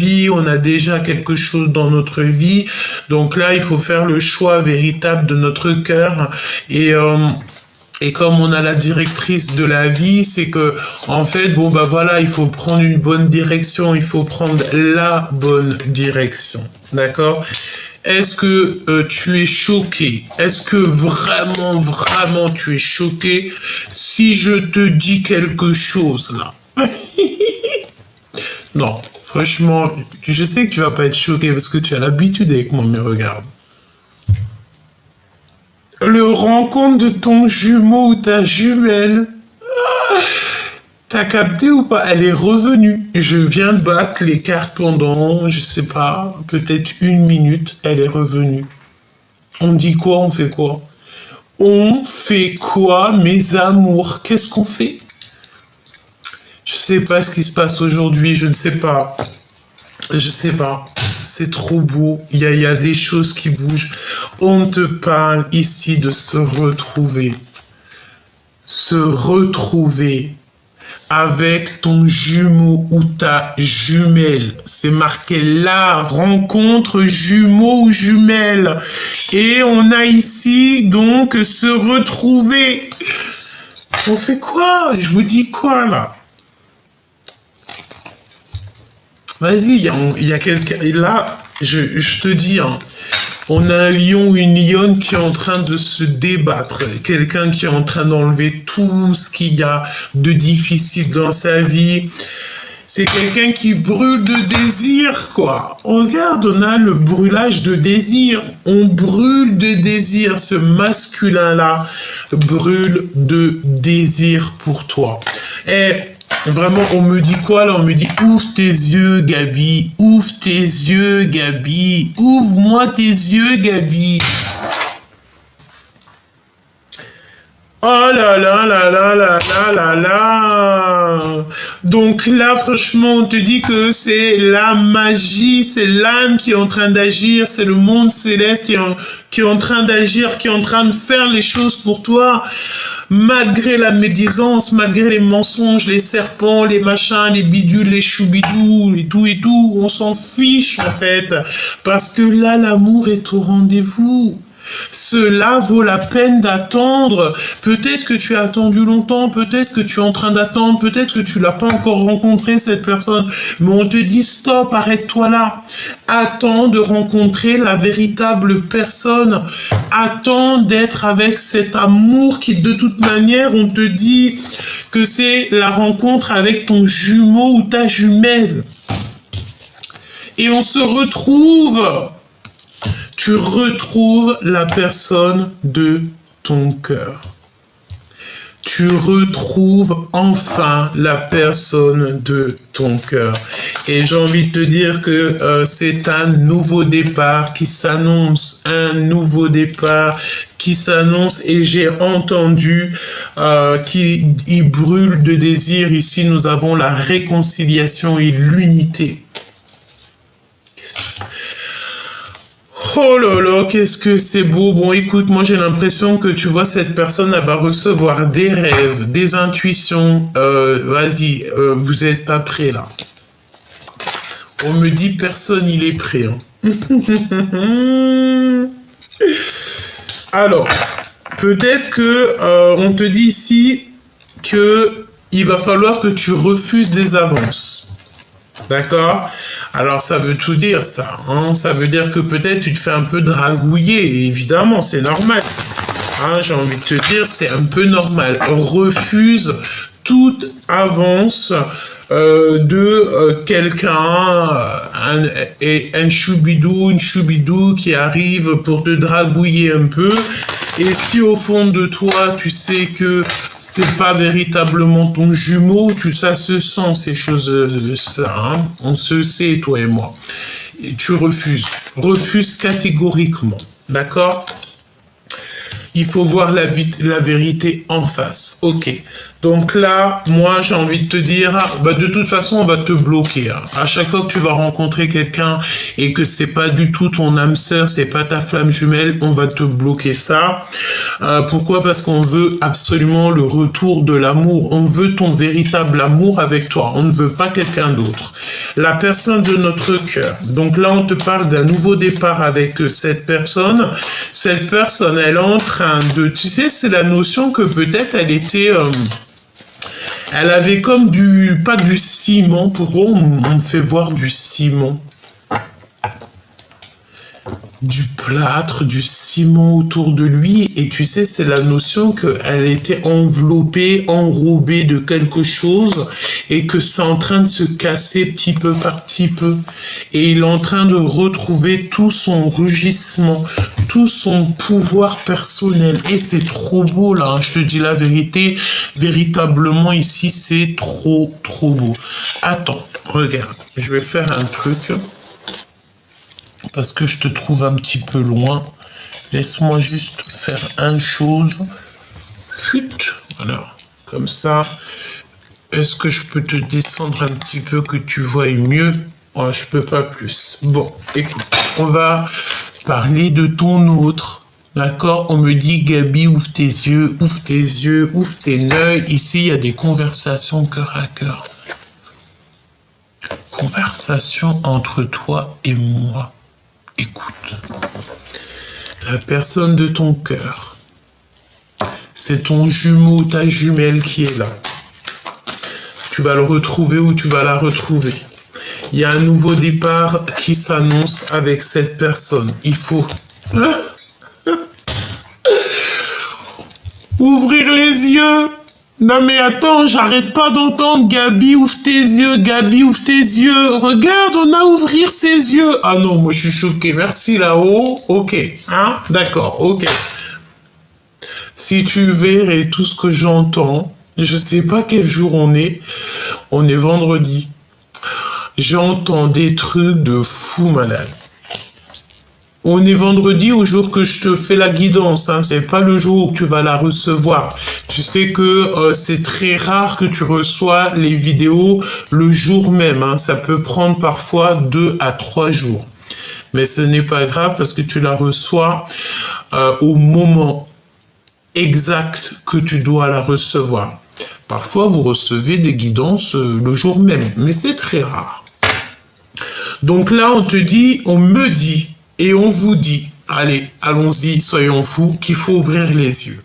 vie, on a déjà quelque chose dans notre vie. Donc là, il faut faire le choix véritable de notre cœur. Et comme on a la directrice de la vie, c'est que, en fait, bon, bah voilà, il faut prendre une bonne direction, il faut prendre la bonne direction. D'accord? Est-ce que tu es choqué? Est-ce que vraiment, vraiment tu es choqué si je te dis quelque chose là? Non, franchement, je sais que tu vas pas être choqué parce que tu as l'habitude avec moi, mais regarde. Le rencontre de ton jumeau ou ta jumelle. T'as capté ou pas? Elle est revenue. Je viens de battre les cartes pendant, je sais pas, peut-être 1 minute. Elle est revenue. On dit quoi? On fait quoi? On fait quoi, mes amours? Qu'est-ce qu'on fait? Je sais pas ce qui se passe aujourd'hui. Je ne sais pas. Je sais pas. C'est trop beau. Il y a des choses qui bougent. On te parle ici de se retrouver. Se retrouver avec ton jumeau ou ta jumelle. C'est marqué là, rencontre jumeau ou jumelle. Et on a ici donc se retrouver. On fait quoi? Je vous dis quoi là? Vas-y, il y a quelqu'un. Et là, je te dis, hein, on a un lion ou une lionne qui est en train de se débattre. Quelqu'un qui est en train d'enlever tout ce qu'il y a de difficile dans sa vie. C'est quelqu'un qui brûle de désir, quoi. Regarde, on a le brûlage de désir. On brûle de désir. Ce masculin-là brûle de désir pour toi. Et vraiment, on me dit quoi là? On me dit ouvre tes yeux, Gabi. Ouvre tes yeux, Gabi. Ouvre-moi tes yeux, Gabi. Oh là là là là là là là là. Donc là, franchement, on te dit que c'est la magie, c'est l'âme qui est en train d'agir, c'est le monde céleste qui est en train d'agir, qui est en train de faire les choses pour toi. Malgré la médisance, malgré les mensonges, les serpents, les machins, les bidules, les choubidous, et tout, on s'en fiche en fait. Parce que là, l'amour est au rendez-vous. Cela vaut la peine d'attendre. Peut-être que tu as attendu longtemps, peut-être que tu es en train d'attendre, peut-être que tu l'as pas encore rencontré cette personne, mais on te dit stop, arrête-toi là. Attends de rencontrer la véritable personne. Attends d'être avec cet amour qui, de toute manière, on te dit que c'est la rencontre avec ton jumeau ou ta jumelle. Et on se retrouve. Tu retrouves la personne de ton cœur. Tu retrouves enfin la personne de ton cœur. Et j'ai envie de te dire que c'est un nouveau départ qui s'annonce, un nouveau départ qui s'annonce, et j'ai entendu qu'il brûle de désir. Ici, nous avons la réconciliation et l'unité. Oh là là, qu'est-ce que c'est beau. Bon, écoute, moi j'ai l'impression que tu vois, cette personne, elle va recevoir des rêves, des intuitions. Vas-y, vous êtes pas prêts là. On me dit personne, il est prêt. Hein. Alors, peut-être que on te dit ici que il va falloir que tu refuses des avances. D'accord? Alors, ça veut tout dire, ça. Hein? Ça veut dire que peut-être tu te fais un peu dragouiller. Évidemment, c'est normal. Hein, j'ai envie de te dire, c'est un peu normal. Refuse toute avance de quelqu'un, un choubidou, une choubidou qui arrive pour te dragouiller un peu. Et si au fond de toi, tu sais que c'est pas véritablement ton jumeau, ça se sent ces choses-là, hein? On se sait, toi et moi. Et tu refuses. Refuse catégoriquement. D'accord? Il faut voir la vérité en face. Ok. Donc là, moi, j'ai envie de te dire, bah, de toute façon, on va te bloquer. Hein. À chaque fois que tu vas rencontrer quelqu'un et que c'est pas du tout ton âme sœur, c'est pas ta flamme jumelle, on va te bloquer ça. Pourquoi? Parce qu'on veut absolument le retour de l'amour. On veut ton véritable amour avec toi. On ne veut pas quelqu'un d'autre. La personne de notre cœur. Donc là, on te parle d'un nouveau départ avec cette personne. Cette personne, elle est en train de... Tu sais, c'est la notion que peut-être elle était... elle avait comme du... Pas du ciment. Pourquoi on me fait voir du ciment? Du plâtre, du ciment autour de lui, et tu sais, c'est la notion qu'elle était enveloppée, enrobée de quelque chose, et que c'est en train de se casser petit peu par petit peu, et il est en train de retrouver tout son rugissement, tout son pouvoir personnel, et c'est trop beau là, hein, je te dis la vérité, véritablement ici, c'est trop beau. Attends, regarde, je vais faire un truc... Parce que je te trouve un petit peu loin. Laisse-moi juste faire une chose. Chut, voilà, comme ça. Est-ce que je peux te descendre un petit peu que tu vois mieux? Oh, je peux pas plus. Bon, écoute, on va parler de ton autre. D'accord? On me dit, Gabi, ouvre tes yeux, ouvre tes yeux, ouvre tes yeux. Ici, il y a des conversations cœur à cœur. Conversation entre toi et moi. Écoute, la personne de ton cœur, c'est ton jumeau, ta jumelle qui est là. Tu vas le retrouver ou tu vas la retrouver. Il y a un nouveau départ qui s'annonce avec cette personne. Il faut ouvrir les yeux. Non mais attends, j'arrête pas d'entendre Gabi, ouvre tes yeux, Gabi, ouvre tes yeux. Regarde, on a ouvrir ses yeux. Ah non, moi je suis choqué. Merci là-haut. Ok, hein, d'accord, ok. Si tu verrais tout ce que j'entends, je sais pas quel jour on est. On est vendredi. J'entends des trucs de fou malade. On est vendredi au jour que je te fais la guidance, hein. C'est pas le jour où tu vas la recevoir. Tu sais que c'est très rare que tu reçois les vidéos le jour même, hein. Ça peut prendre parfois 2 à 3 jours. Mais ce n'est pas grave parce que tu la reçois au moment exact que tu dois la recevoir. Parfois, vous recevez des guidances le jour même, mais c'est très rare. Donc là, on te dit, on me dit, et on vous dit, allez, allons-y, soyons fous, qu'il faut ouvrir les yeux.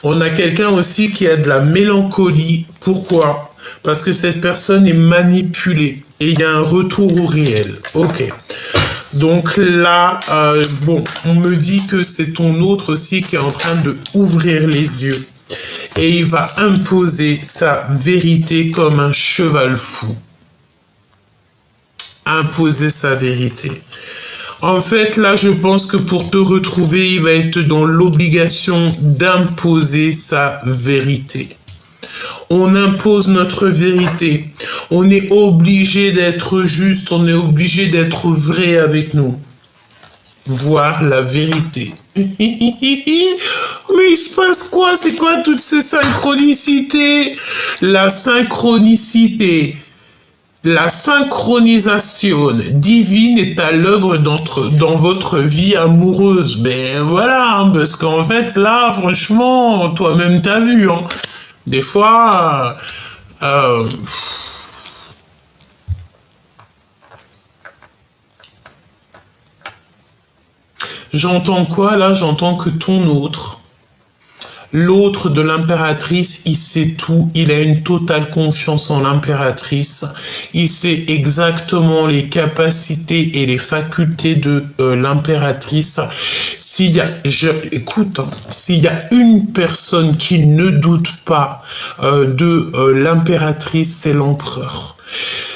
On a quelqu'un aussi qui a de la mélancolie. Pourquoi? Parce que cette personne est manipulée et il y a un retour au réel. Ok. Donc là, bon, on me dit que c'est ton autre aussi qui est en train de ouvrir les yeux. Et il va imposer sa vérité comme un cheval fou. Imposer sa vérité. En fait, là, je pense que pour te retrouver, il va être dans l'obligation d'imposer sa vérité. On impose notre vérité. On est obligé d'être juste, on est obligé d'être vrai avec nous. Voir la vérité. Mais il se passe quoi? C'est quoi toutes ces synchronicités? La synchronicité. La synchronisation divine est à l'œuvre dans votre vie amoureuse. Mais voilà, hein, parce qu'en fait, là, franchement, toi-même t'as vu. Hein. Des fois, j'entends quoi là? J'entends que ton autre, l'autre de l'impératrice, il sait tout, il a une totale confiance en l'impératrice, il sait exactement les capacités et les facultés de l'impératrice. Écoute, hein, s'il y a une personne qui ne doute pas de l'impératrice, c'est l'empereur.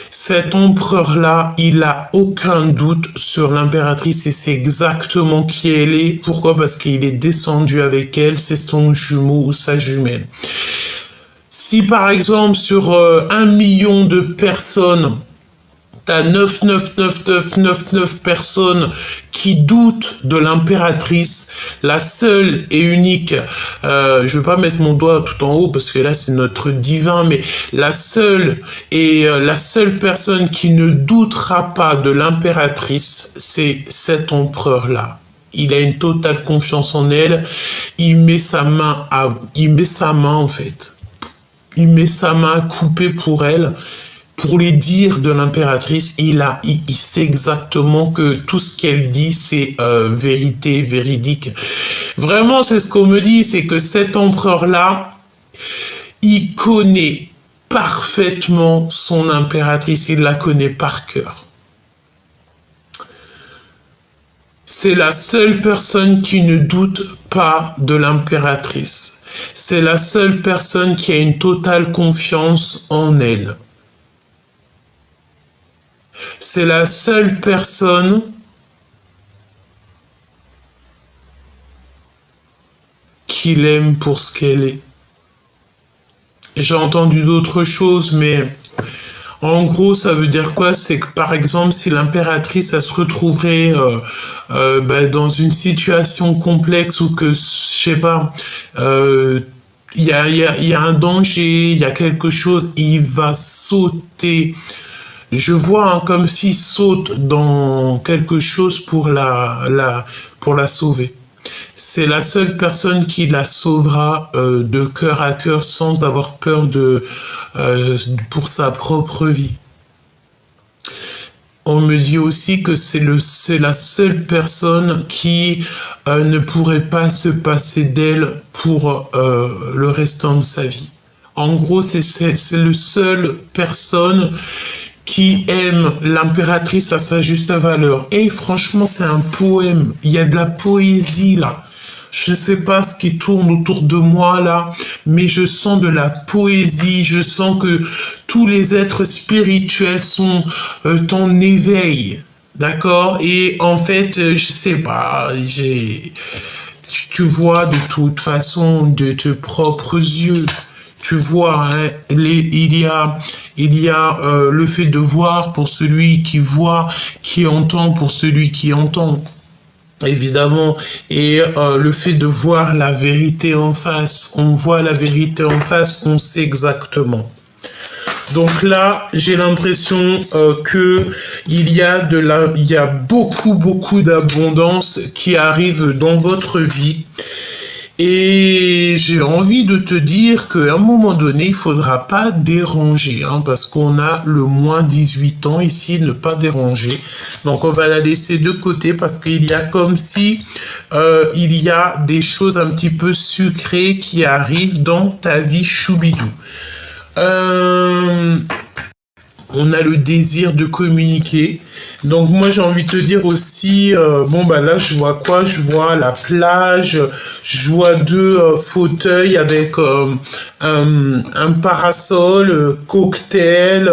Cet empereur-là, il a aucun doute sur l'impératrice et c'est exactement qui elle est. Pourquoi? Parce qu'il est descendu avec elle, c'est son jumeau ou sa jumelle. Si par exemple sur 1 million de personnes, t'as 99999 personnes qui doute de l'impératrice, la seule et unique, je vais pas mettre mon doigt tout en haut parce que là c'est notre divin, mais la seule personne qui ne doutera pas de l'impératrice, c'est cet empereur-là. Il a une totale confiance en elle. Il met sa main à couper pour elle, pour les dires de l'impératrice. Il sait exactement que tout ce qu'elle dit, c'est vérité, véridique. Vraiment, c'est ce qu'on me dit, c'est que cet empereur-là, il connaît parfaitement son impératrice, il la connaît par cœur. C'est la seule personne qui ne doute pas de l'impératrice. C'est la seule personne qui a une totale confiance en elle. C'est la seule personne qui l'aime pour ce qu'elle est. J'ai entendu d'autres choses, mais en gros, ça veut dire quoi? C'est que, par exemple, si l'impératrice, elle se retrouverait dans une situation complexe ou que, je sais pas, il y a un danger, il y a quelque chose, il va sauter. Je vois comme s'il saute dans quelque chose pour la sauver. C'est la seule personne qui la sauvera de cœur à cœur sans avoir peur pour sa propre vie. On me dit aussi que c'est la seule personne qui ne pourrait pas se passer d'elle pour le restant de sa vie. En gros, c'est la seule personne qui aime l'impératrice à sa juste valeur. Et franchement, c'est un poème. Il y a de la poésie là. Je ne sais pas ce qui tourne autour de moi là, mais je sens de la poésie. Je sens que tous les êtres spirituels sont en éveil. D'accord? Et en fait, je sais pas, tu vois de toute façon de tes propres yeux. Tu vois, hein, il y a le fait de voir pour celui qui voit, qui entend pour celui qui entend, évidemment, et le fait de voir la vérité en face. On voit la vérité en face, on sait exactement. Donc là, j'ai l'impression que il y a beaucoup d'abondance qui arrive dans votre vie. Et j'ai envie de te dire qu'à un moment donné, il faudra pas déranger, hein, parce qu'on a le moins 18 ans ici, ne pas déranger. Donc on va la laisser de côté parce qu'il y a comme si il y a des choses un petit peu sucrées qui arrivent dans ta vie choubidou. On a le désir de communiquer. Donc moi j'ai envie de te dire aussi, là je vois quoi? Je vois la plage, je vois deux fauteuils avec un parasol, cocktail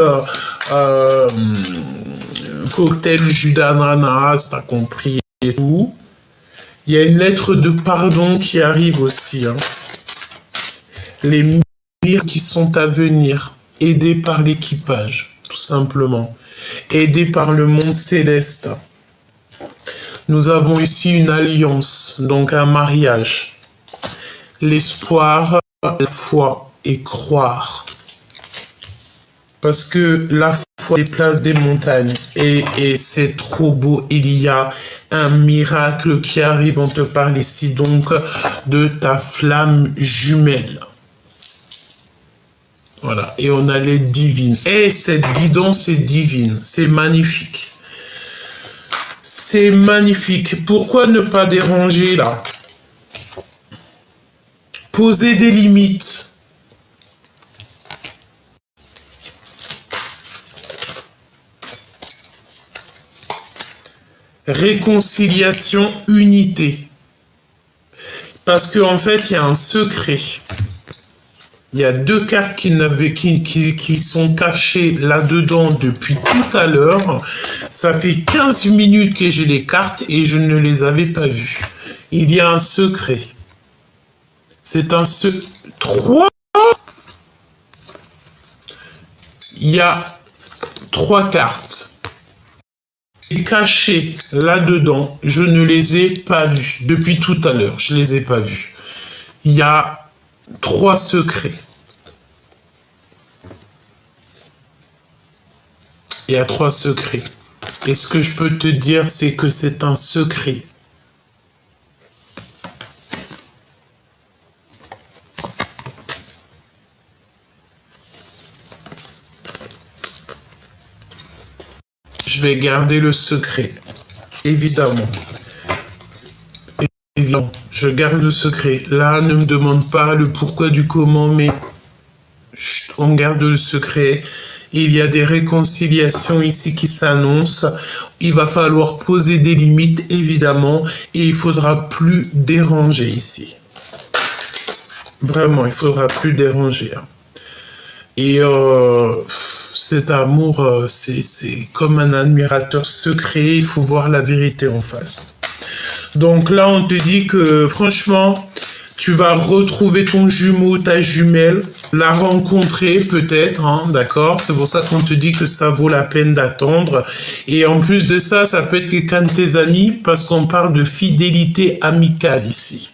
jus d'ananas, t'as compris et tout. Il y a une lettre de pardon qui arrive aussi, hein. Les miracles qui sont à venir, aidés par l'équipage. Tout simplement, aidé par le monde céleste. Nous avons ici une alliance, donc un mariage. L'espoir, la foi et croire. Parce que la foi déplace des montagnes et c'est trop beau. Il y a un miracle qui arrive. On te parle ici donc de ta flamme jumelle. Voilà, et on a l'aide divine. Et cette guidance est divine, c'est magnifique. C'est magnifique. Pourquoi ne pas déranger là? Poser des limites. Réconciliation, unité. Parce qu'en fait, il y a un secret. Il y a deux cartes qui sont cachées là-dedans depuis tout à l'heure. Ça fait 15 minutes que j'ai les cartes et je ne les avais pas vues. Il y a un secret. C'est un secret. 3. Il y a 3 cartes. cachés là-dedans, je ne les ai pas vus. Depuis tout à l'heure, je les ai pas vus. Il y a 3 secrets. Il y a 3 secrets. Et ce que je peux te dire, c'est que c'est un secret. Je vais garder le secret, évidemment. Évidemment, je garde le secret. Là, ne me demande pas le pourquoi du comment, mais chut, on garde le secret. Il y a des réconciliations ici qui s'annoncent. Il va falloir poser des limites, évidemment, et il faudra plus déranger ici. Vraiment, il faudra plus déranger. Et cet amour, c'est comme un admirateur secret, il faut voir la vérité en face. Donc là, on te dit que franchement, tu vas retrouver ton jumeau, ta jumelle, la rencontrer peut-être, hein, d'accord? C'est pour ça qu'on te dit que ça vaut la peine d'attendre. Et en plus de ça, ça peut être quelqu'un de tes amis, parce qu'on parle de fidélité amicale ici.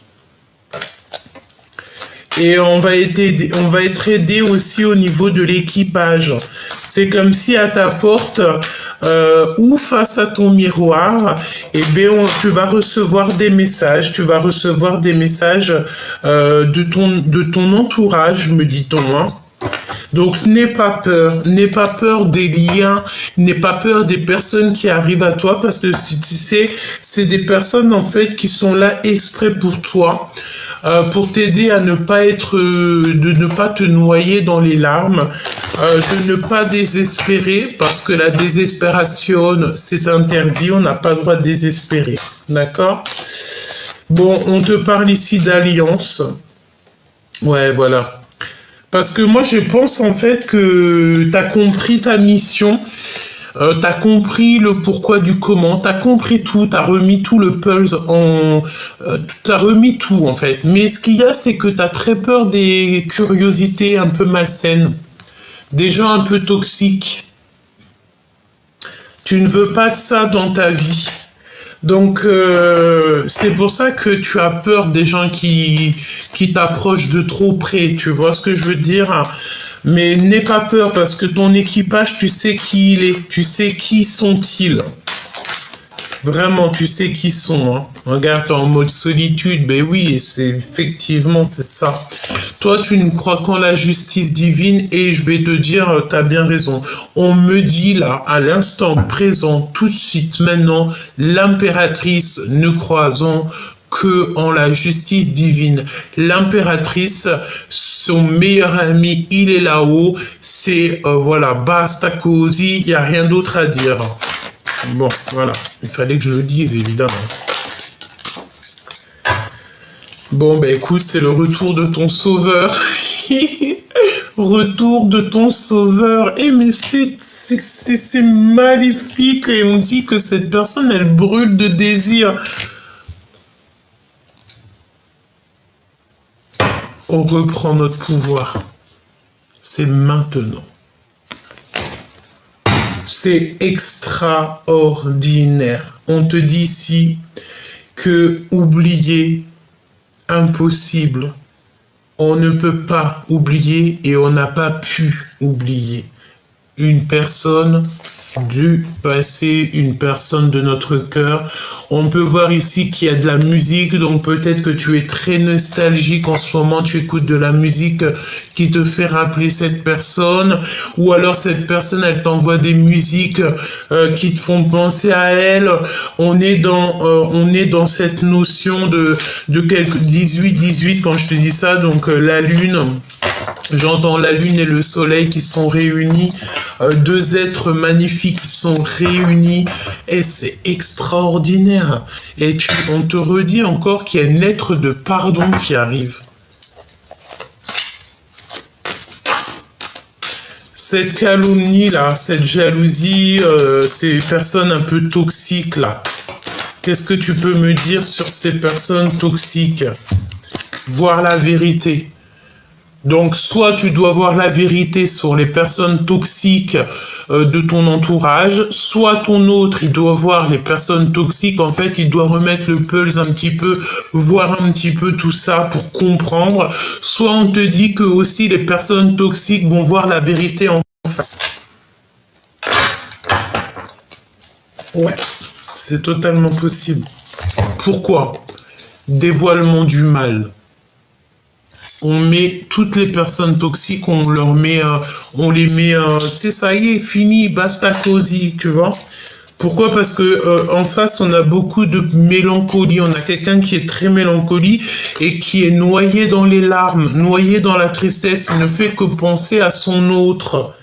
Et on va être aidé aussi au niveau de l'équipage. C'est comme si à ta porte ou face à ton miroir, eh bien, tu vas recevoir des messages. Tu vas recevoir des messages de ton entourage, me dit-on. Hein. Donc, n'aie pas peur des liens, n'aie pas peur des personnes qui arrivent à toi, parce que tu sais, c'est des personnes en fait qui sont là exprès pour toi, pour t'aider à ne pas de ne pas te noyer dans les larmes, de ne pas désespérer, parce que la désespération, c'est interdit, on n'a pas le droit de désespérer, d'accord? Bon, on te parle ici d'alliance, ouais, voilà. Parce que moi, je pense en fait que tu as compris ta mission, tu as compris le pourquoi du comment, tu as compris tout, tu as remis tout le puzzle tu as remis tout en fait. Mais ce qu'il y a, c'est que tu as très peur des curiosités un peu malsaines, des gens un peu toxiques. Tu ne veux pas de ça dans ta vie. Donc, c'est pour ça que tu as peur des gens qui t'approchent de trop près, tu vois ce que je veux dire? Mais n'aie pas peur, parce que ton équipage, tu sais qui il est, tu sais qui sont-ils. Vraiment, tu sais qui sont. Hein. Regarde, en mode solitude, ben oui, effectivement, c'est ça. Toi, tu ne crois qu'en la justice divine, et je vais te dire, tu as bien raison. On me dit là, à l'instant présent, tout de suite, maintenant, l'impératrice, ne croisons que en la justice divine. L'impératrice, son meilleur ami, il est là-haut. C'est, voilà, basta così, il n'y a rien d'autre à dire. Bon, voilà, il fallait que je le dise, évidemment. Bon, ben écoute, c'est le retour de ton sauveur. Retour de ton sauveur. Eh, mais c'est magnifique. Et on dit que cette personne, elle brûle de désir. On reprend notre pouvoir. C'est maintenant. C'est extraordinaire. On te dit ici que oublier, impossible. On ne peut pas oublier et on n'a pas pu oublier une personne du passé, une personne de notre cœur. On peut voir ici qu'il y a de la musique, donc peut-être que tu es très nostalgique en ce moment, tu écoutes de la musique qui te fait rappeler cette personne, ou alors cette personne, elle t'envoie des musiques qui te font penser à elle. On est dans cette notion de quelques 18 quand je te dis ça, donc la lune. J'entends la lune et le soleil qui sont réunis, deux êtres magnifiques qui sont réunis, et c'est extraordinaire. Et on te redit encore qu'il y a une lettre de pardon qui arrive. Cette calomnie là, cette jalousie, ces personnes un peu toxiques là, qu'est-ce que tu peux me dire sur ces personnes toxiques? Voir la vérité. Donc, soit tu dois voir la vérité sur les personnes toxiques de ton entourage, soit ton autre, il doit voir les personnes toxiques. En fait, il doit remettre le pulse un petit peu, voir un petit peu tout ça pour comprendre. Soit on te dit que aussi les personnes toxiques vont voir la vérité en face. Ouais, c'est totalement possible. Pourquoi? Dévoilement du mal. On met toutes les personnes toxiques, on les met, tu sais, ça y est, fini, basta cosy, tu vois. Pourquoi? Parce que en face, on a beaucoup de mélancolie. On a quelqu'un qui est très mélancolique et qui est noyé dans les larmes, noyé dans la tristesse. Il ne fait que penser à son autre.